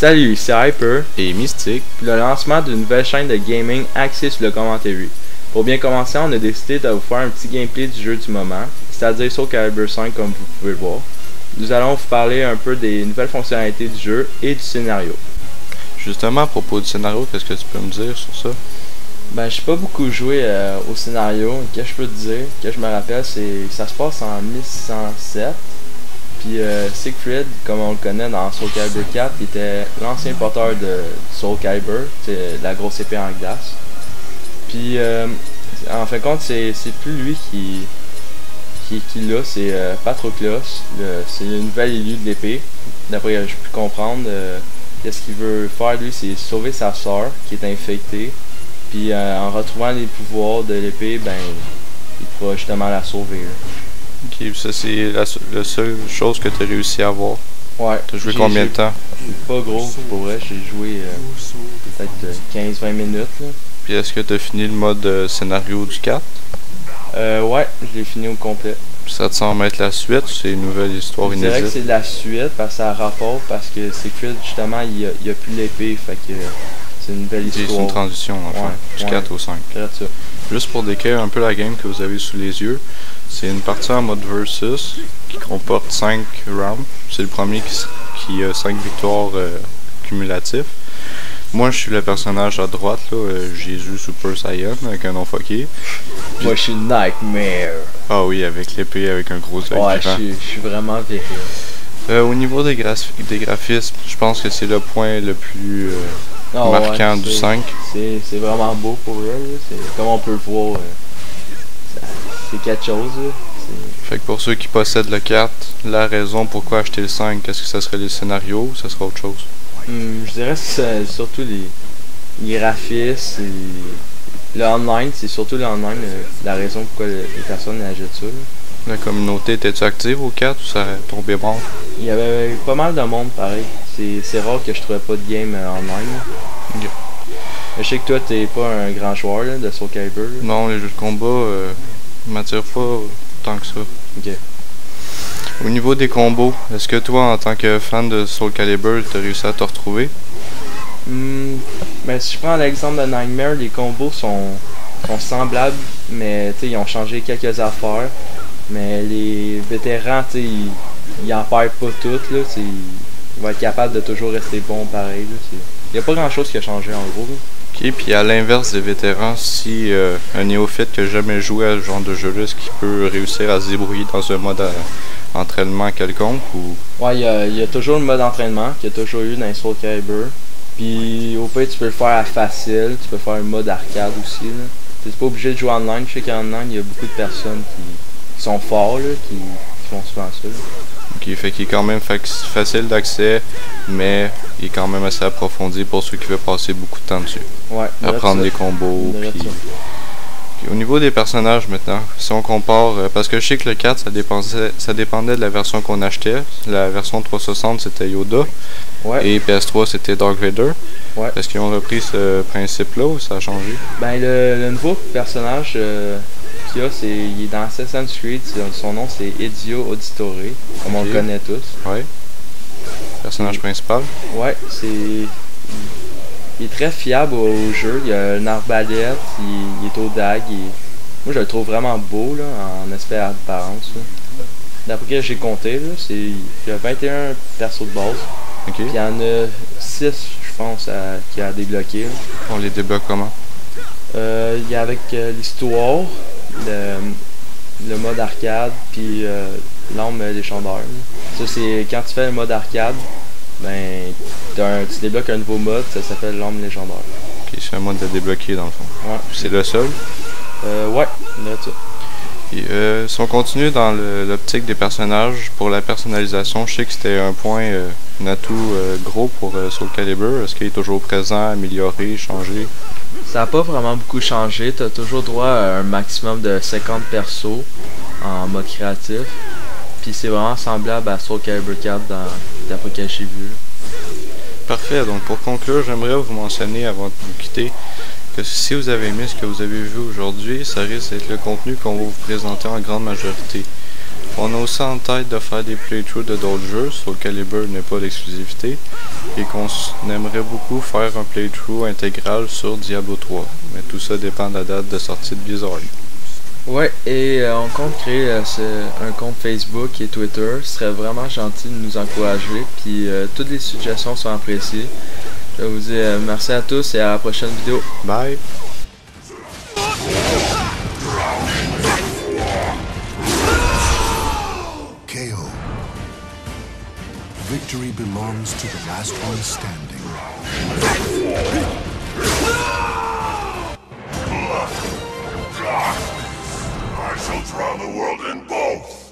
Salut, c'est Hyper et Mystique, puis le lancement d'une nouvelle chaîne de gaming axée sur le commentary. Pour bien commencer, on a décidé de vous faire un petit gameplay du jeu du moment, c'est-à-dire Soul Calibur 5 comme vous pouvez le voir. Nous allons vous parler un peu des nouvelles fonctionnalités du jeu et du scénario. Justement à propos du scénario, qu'est-ce que tu peux me dire sur ça? Ben, j'ai pas beaucoup joué au scénario. Qu'est-ce que je peux te dire, que je me rappelle, c'est ça se passe en 1607. Puis Siegfried, comme on le connaît dans Soul Calibur 4, il était l'ancien porteur de Soul Calibur, c'est la grosse épée en glace. Puis en fin de compte, c'est plus lui qui l'a, c'est Patroclus, c'est le nouvel élu de l'épée. D'après j'ai pu comprendre, qu'est-ce qu'il veut faire lui, c'est sauver sa sœur qui est infectée. Puis en retrouvant les pouvoirs de l'épée, ben il pourra justement la sauver. Là. Ok, ça c'est la seule chose que tu as réussi à avoir. Ouais. T'as joué combien de temps? Pas gros, pour vrai, j'ai joué peut-être 15-20 minutes. Là. Puis est-ce que tu as fini le mode scénario du 4? Ouais, je l'ai fini au complet. Ça te semble être la suite, c'est une nouvelle histoire inédite? Je dirais que c'est la suite, parce que ça a rapport, parce que Siegfried, justement, il y a plus l'épée, fait que c'est une belle histoire. C'est une transition, enfin, du 4 au 5. Ça. Juste pour décrire un peu la game que vous avez sous les yeux, c'est une partie en mode versus qui comporte 5 rounds. C'est le premier qui a 5 victoires cumulatives. Moi, je suis le personnage à droite, là, Jésus Super Saiyan, avec un nom fucké. Moi, je suis Nightmare. Ah oui, avec l'épée, avec un gros œil. Ouais, je suis vraiment viril. Au niveau des graphismes, je pense que c'est le point le plus marquant du 5. C'est vraiment beau pour eux, comme on peut le voir. C'est quelque chose. Là. Fait que pour ceux qui possèdent le 4, la raison pourquoi acheter le 5, est-ce que ça serait les scénarios ou ça serait autre chose? Je dirais que c'est surtout les graphismes et le online, c'est surtout le online, la raison pourquoi les personnes achètent ça. Là. La communauté était-tu active au 4 ou ça a tombé mort? Il y avait pas mal de monde pareil. C'est rare que je trouvais pas de game online. Okay. Je sais que toi t'es pas un grand joueur là, de Soul Calibur. Là. Non, les jeux de combat m'attirent pas tant que ça. Ok. Au niveau des combos, est-ce que toi, en tant que fan de Soul Calibur, t'as réussi à te retrouver? Ben, si je prends l'exemple de Nightmare, les combos sont semblables, mais ils ont changé quelques affaires. Mais les vétérans, ils en perdent pas toutes. Là, ils vont être capables de toujours rester bons pareil. Il n'y a pas grand chose qui a changé en gros. Là. Ok, puis à l'inverse des vétérans, si un néophyte qui n'a jamais joué à ce genre de jeu-là, est-ce qu'il peut réussir à se débrouiller dans un mode entraînement quelconque ou... Ouais, il y a toujours le mode entraînement qu'il y a toujours eu dans les Soul Calibur. Puis au pire, tu peux le faire à facile, tu peux faire un mode arcade aussi. Tu n'es pas obligé de jouer online. Je sais qu'en online, il y a beaucoup de personnes qui sont forts, là, qui font souvent ça. Là. Ok, fait qu'il est quand même facile d'accès, mais il est quand même assez approfondi pour ceux qui veulent passer beaucoup de temps dessus. Ouais, apprendre les combos. Puis au niveau des personnages maintenant, si on compare, parce que je sais que le 4 ça dépendait de la version qu'on achetait. La version 360 c'était Yoda, ouais. Et PS3 c'était Dark Vader. Ouais. Est-ce qu'ils ont repris ce principe-là ou ça a changé? Ben le nouveau personnage qu'il y a, il est dans Assassin's Creed, son nom c'est Ezio Auditore, comme on le connaît tous. Ouais. Personnage principal? Ouais, il est très fiable au jeu, il a une arbalète, il est au dague, moi je le trouve vraiment beau là, en aspect d'apparence. D'après ce que j'ai compté, il y a 21 persos de base, puis il y en a 6 je pense qui a débloqué. Là. On les débloque comment? Il y a avec l'histoire, le mode arcade, puis l'arme légendaire. Ça c'est quand tu fais le mode arcade, ben tu débloques un nouveau mode, ça s'appelle l'arme légendaire. Ok, c'est un mode à débloquer dans le fond. Ouais. C'est le seul? Ouais, là ça. Et, si on continue dans l'optique des personnages, pour la personnalisation, je sais que c'était un atout gros pour Soul Calibur. Est-ce qu'il est toujours présent, amélioré, changé? Ça n'a pas vraiment beaucoup changé. Tu as toujours droit à un maximum de 50 persos en mode créatif. Puis c'est vraiment semblable à Soul Calibur 4 d'après ce que j'ai vu. Parfait. Donc pour conclure, j'aimerais vous mentionner avant de vous quitter que si vous avez aimé ce que vous avez vu aujourd'hui, ça risque d'être le contenu qu'on va vous présenter en grande majorité. On a aussi en tête de faire des playthroughs de d'autres jeux, Soul Calibur n'est pas l'exclusivité, et qu'on aimerait beaucoup faire un playthrough intégral sur Diablo 3, mais tout ça dépend de la date de sortie de Blizzard. Ouais, et on compte créer un compte Facebook et Twitter. Ce serait vraiment gentil de nous encourager, puis toutes les suggestions sont appréciées. Je vous dis merci à tous et à la prochaine vidéo. Bye! KO. Victory belongs to the last one standing. I shall drown the world in both!